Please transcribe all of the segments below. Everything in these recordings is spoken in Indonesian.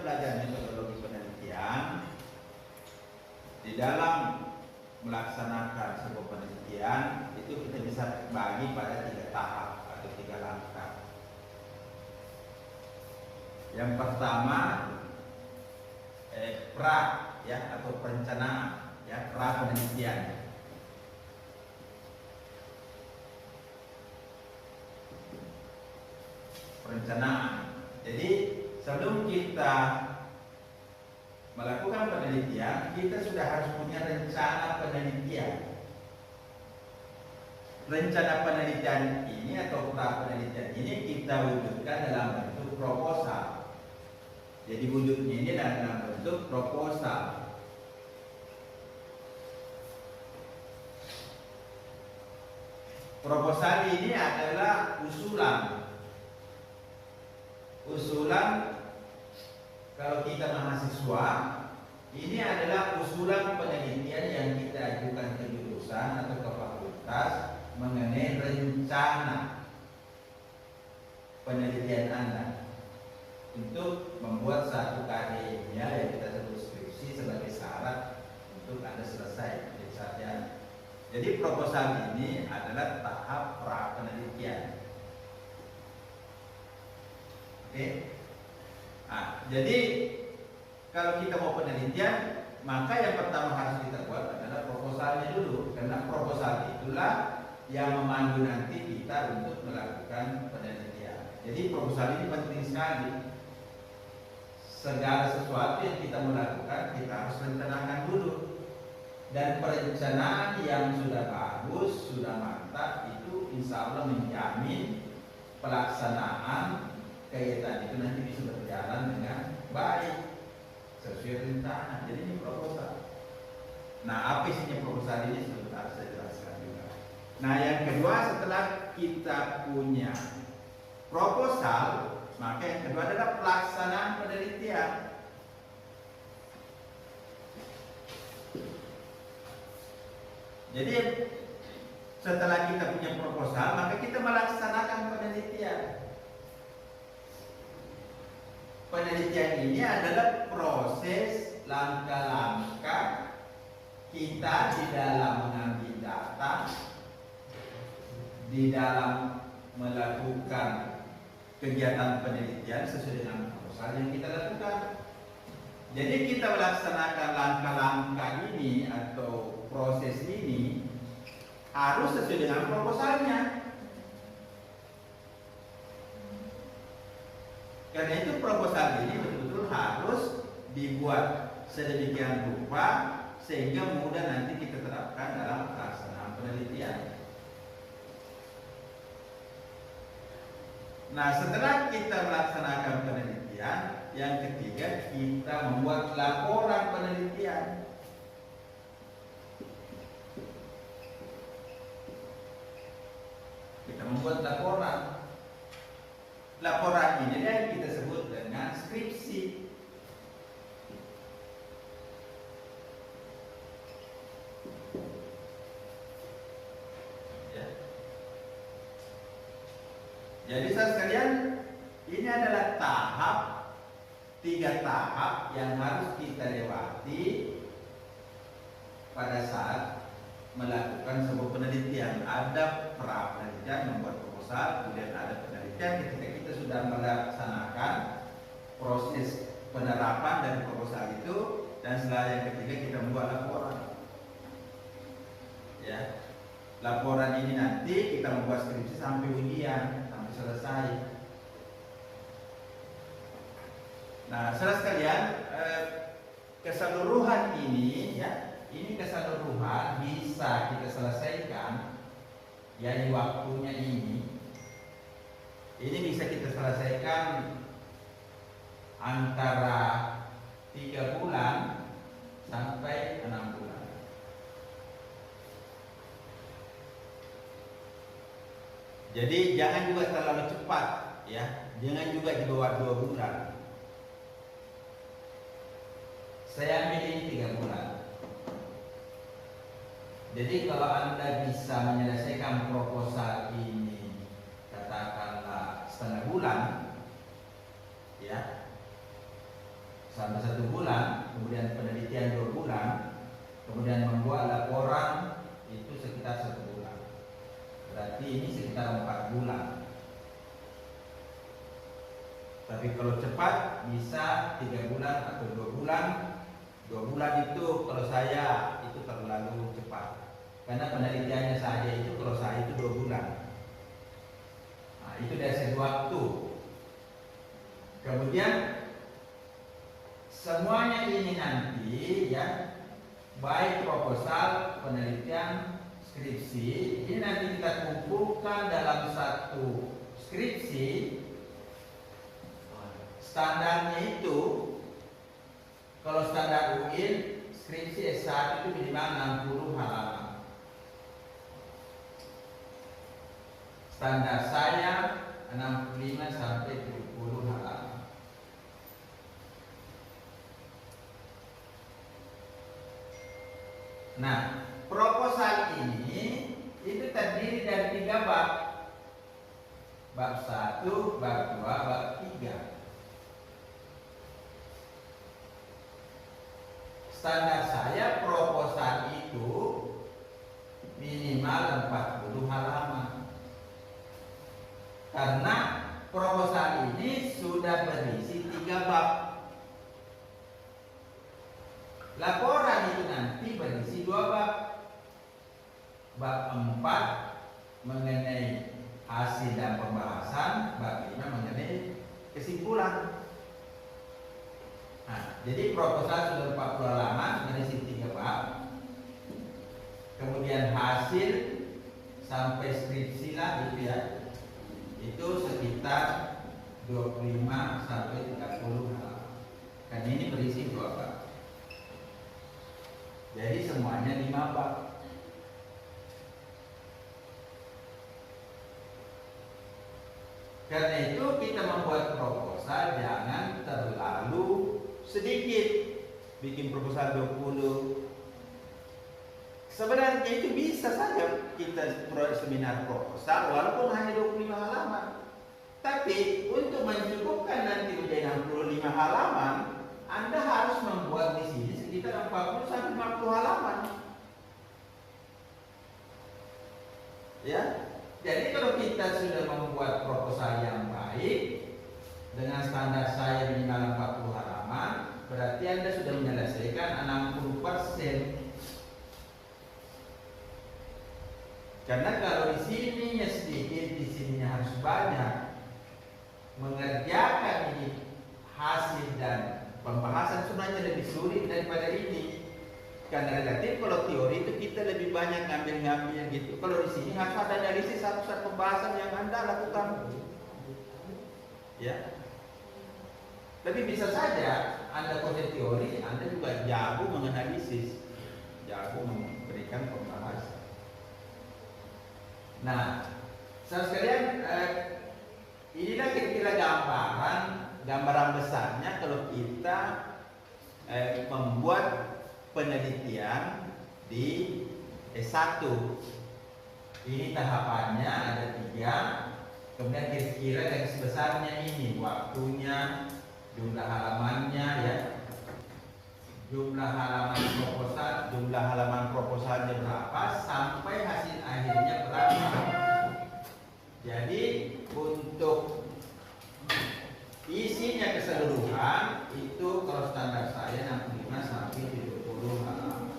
belajar metodologi penelitian, di dalam melaksanakan sebuah penelitian itu kita bisa bagi pada 3 tahap atau 3 langkah. Yang pertama pra ya atau perencanaan ya, pra penelitian. Perencanaan. Jadi sebelum kita melakukan penelitian, kita sudah harus punya rencana penelitian. Rencana penelitian ini atau pra penelitian ini kita wujudkan dalam bentuk proposal. Jadi wujudnya ini dalam bentuk proposal. Proposal ini adalah usulan. Usulan kalau kita mahasiswa, ini adalah usulan penelitian yang kita ajukan ke jurusan atau ke fakultas mengenai rencana penelitian Anda untuk membuat satu karya ilmiah yang kita sebut skripsi sebagai syarat untuk Anda selesai menjadi sarjana. Jadi proposal ini adalah tahap pra penelitian. Oke. Nah, jadi kalau kita mau penelitian, maka yang pertama harus kita buat adalah proposalnya dulu, karena proposal itulah yang memandu nanti kita untuk melakukan penelitian. Jadi proposal ini penting sekali. Segala sesuatu yang kita melakukan kita harus rencanakan dulu. Dan perencanaan yang sudah bagus, sudah mantap itu insya Allah menjamin pelaksanaan kegiatan itu nanti bisa berjalan dengan baik sesuai rencana. Jadi ini proposal. Nah, apa isinya proposal ini sebentar saya jelaskan juga. Nah, yang kedua setelah kita punya proposal, maka yang kedua adalah pelaksanaan penelitian. Jadi setelah kita punya proposal, maka kita melaksanakan penelitian. Penelitian ini adalah proses langkah-langkah kita di dalam mengambil data, di dalam melakukan kegiatan penelitian sesuai dengan proposal yang kita lakukan. Jadi kita melaksanakan langkah-langkah ini atau proses ini harus sesuai dengan proposalnya. Karena itu proposal ini betul-betul harus dibuat sedemikian rupa sehingga mudah nanti kita terapkan dalam pelaksanaan penelitian. Nah, setelah kita melaksanakan penelitian, yang ketiga kita membuat laporan penelitian. Kita membuat laporan. Laporan ini yang kita sebut dengan skripsi. Ya. Jadi saudara sekalian, ini adalah tahap, 3 tahap yang harus kita lewati pada saat melakukan sebuah penelitian. Ada pra penelitian, membuat proposal, kemudian ada penelitian ketika kita sudah melaksanakan proses penerapan dari proposal itu, dan setelah yang ketiga kita membuat laporan. Ya, laporan ini nanti kita membuat skripsi sampai ujian, sampai selesai. Nah, saudara sekalian, keseluruhan ini ya, ini keseluruhan bisa kita selesaikan ya di waktunya ini. Ini bisa kita selesaikan antara 3 bulan sampai 6 bulan. Jadi jangan juga terlalu cepat ya, jangan juga di bawah 2 bulan. Saya ambil ini 3 bulan. Jadi kalau Anda bisa menyelesaikan proposal ini katakanlah setengah bulan, ya, sampai 1 bulan, kemudian penelitian 2 bulan, kemudian membuat laporan itu sekitar 1 bulan. Berarti ini sekitar 4 bulan. Tapi kalau cepat bisa 3 bulan atau 2 bulan. 2 bulan itu kalau saya itu terlalu cepat. Karena penelitiannya saja itu kalau saya itu 2 bulan. Nah, itu dari segi waktu. Kemudian semuanya ini nanti ya, baik proposal, penelitian, skripsi, ini nanti kita kumpulkan dalam satu skripsi. Standarnya itu, kalau standar UIN, skripsi S1 itu minimal 60 halaman. Standar saya 65 sampai 70 halaman. Nah, proposal ini itu terdiri dari 3 bab. Bab 1, bab 2, bab 3. Standar saya proposal itu minimal 40 halaman. Karena proposal ini sudah berisi 3 bab. Laporan itu nanti berisi 2 bab. Bab 4 mengenai hasil dan pembahasan, bab 5 mengenai kesimpulan. Nah, jadi proposal sudah 40 halaman, berisi 3 bab. Kemudian hasil sampai skripsi lah gitu ya, itu sekitar 25 sampai 30 halaman. Dan ini berisi 2 bab. Jadi semuanya 5 bab. Karena itu kita membuat proposal jangan terlalu sedikit. Bikin proposal 20. Sebenarnya itu bisa saja kita seminar proposal walaupun hanya 25 halaman. Tapi untuk mencukupkan nanti menjadi 65 halaman, Anda harus membuat di sini sekitar 40 sampai 50 halaman. Ya. Jadi kalau kita sudah membuat proposal yang baik dengan standar saya minimal 40 halaman, berarti Anda sudah menyelesaikan 60%. Karena kalau di sininya sedikit, di sininya harus banyak. Mengerjakan ini hasil dan pembahasan sebenarnya lebih sulit daripada ini. Karena relatif kalau teori itu kita lebih banyak ngambil gitu. Kalau di sini harus ada analisis satu-satu pembahasan yang Anda lakukan. Ya. Tapi bisa saja Anda kuasai teori, Anda juga jago menganalisis, jago memberikan pembahasan. Nah, saudara sekalian, inilah kira-kira gambaran besarnya kalau kita membuat penelitian di S1. Ini tahapannya ada 3. Kemudian kira-kira garis besarnya ini waktunya, jumlah halamannya ya, jumlah halaman proposalnya berapa, sampai hasil akhirnya berapa. Jadi untuk isinya keseluruhan itu kalau standar saya 65 sampai 70 halaman.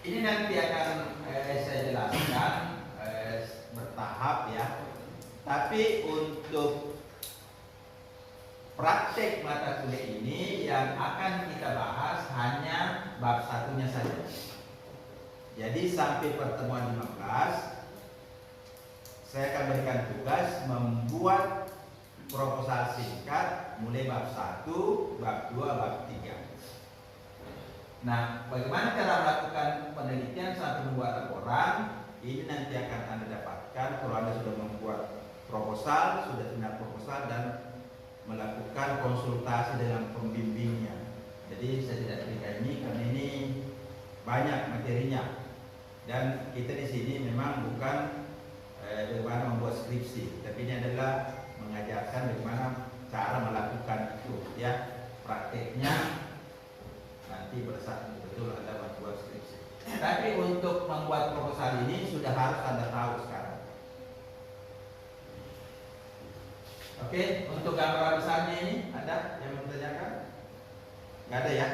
Ini nanti akan saya jelaskan bertahap ya. Tapi untuk praktek mata kuliah ini yang akan kita bahas hanya bab 1-nya saja. Jadi sampai pertemuan 15 saya akan berikan tugas membuat proposal singkat mulai bab 1, bab 2, bab 3. Nah, bagaimana cara melakukan penelitian sampai membuat laporan? Ini nanti akan Anda dapatkan kalau Anda sudah membuat proposal, sudah seminar proposal dan melakukan konsultasi dengan pembimbingnya. Jadi saya tidak berikan ini karena ini banyak materinya. Dan kita di sini memang bukan bagaimana membuat skripsi, tapi ini adalah mengajarkan bagaimana cara melakukan itu. betul Anda membuat skripsi. Tapi untuk membuat proposal ini sudah harus Anda tahu sekarang. Oke, untuk gambaran besarnya ini ada yang mau ditanyakan? Nggak ada ya?